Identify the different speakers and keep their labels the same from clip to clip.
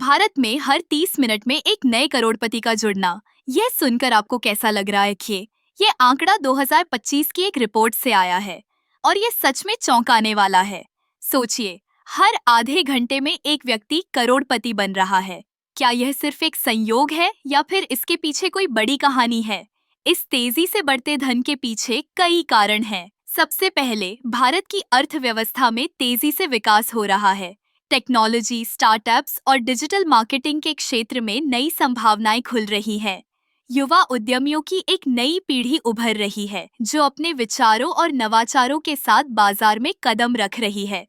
Speaker 1: भारत में हर 30 मिनट में एक नए करोड़पति का जुड़ना, यह सुनकर आपको कैसा लग रहा है? ये आंकड़ा 2025 की एक रिपोर्ट से आया है और ये सच में चौंकाने वाला है। सोचिए, हर आधे घंटे में एक व्यक्ति करोड़पति बन रहा है। क्या यह सिर्फ एक संयोग है या फिर इसके पीछे कोई बड़ी कहानी है? इस तेजी से बढ़ते धन के पीछे कई कारण हैं। सबसे पहले, भारत की अर्थव्यवस्था में तेजी से विकास हो रहा है। टेक्नोलॉजी, स्टार्टअप्स और डिजिटल मार्केटिंग के क्षेत्र में नई संभावनाएं खुल रही हैं। युवा उद्यमियों की एक नई पीढ़ी उभर रही है, जो अपने विचारों और नवाचारों के साथ बाजार में कदम रख रही है।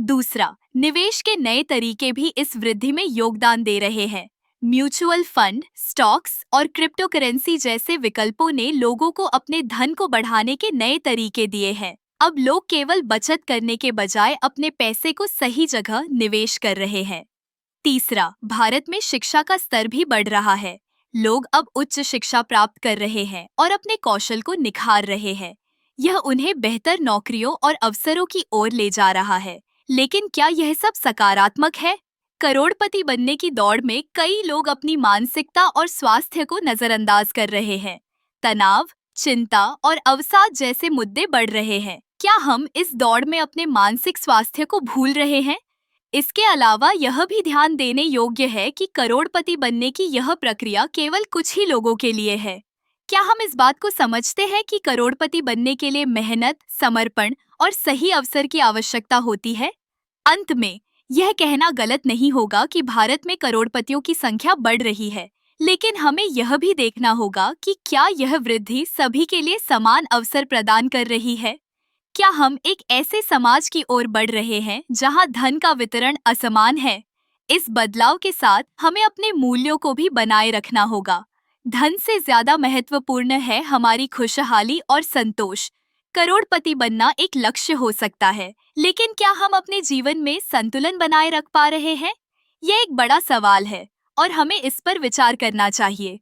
Speaker 1: दूसरा, निवेश के नए तरीके भी इस वृद्धि में योगदान दे रहे हैं। म्यूचुअल फंड, स्टॉक्स और क्रिप्टो करेंसी जैसे विकल्पों ने लोगों को अपने धन को बढ़ाने के नए तरीके दिए हैं। अब लोग केवल बचत करने के बजाय अपने पैसे को सही जगह निवेश कर रहे हैं। तीसरा, भारत में शिक्षा का स्तर भी बढ़ रहा है। लोग अब उच्च शिक्षा प्राप्त कर रहे हैं और अपने कौशल को निखार रहे हैं। यह उन्हें बेहतर नौकरियों और अवसरों की ओर ले जा रहा है। लेकिन क्या यह सब सकारात्मक है? करोड़पति बनने की दौड़ में कई लोग अपनी मानसिकता और स्वास्थ्य को नजरअंदाज कर रहे हैं। तनाव, चिंता और अवसाद जैसे मुद्दे बढ़ रहे हैं। क्या हम इस दौड़ में अपने मानसिक स्वास्थ्य को भूल रहे हैं? इसके अलावा यह भी ध्यान देने योग्य है कि करोड़पति बनने की यह प्रक्रिया केवल कुछ ही लोगों के लिए है। क्या हम इस बात को समझते हैं कि करोड़पति बनने के लिए मेहनत, समर्पण और सही अवसर की आवश्यकता होती है? अंत में, यह कहना गलत नहीं होगा कि भारत में करोड़पतियों की संख्या बढ़ रही है, लेकिन हमें यह भी देखना होगा कि क्या यह वृद्धि सभी के लिए समान अवसर प्रदान कर रही है। क्या हम एक ऐसे समाज की ओर बढ़ रहे हैं जहां धन का वितरण असमान है? इस बदलाव के साथ हमें अपने मूल्यों को भी बनाए रखना होगा। धन से ज्यादा महत्वपूर्ण है हमारी खुशहाली और संतोष। करोड़पति बनना एक लक्ष्य हो सकता है, लेकिन क्या हम अपने जीवन में संतुलन बनाए रख पा रहे हैं? यह एक बड़ा सवाल है और हमें इस पर विचार करना चाहिए।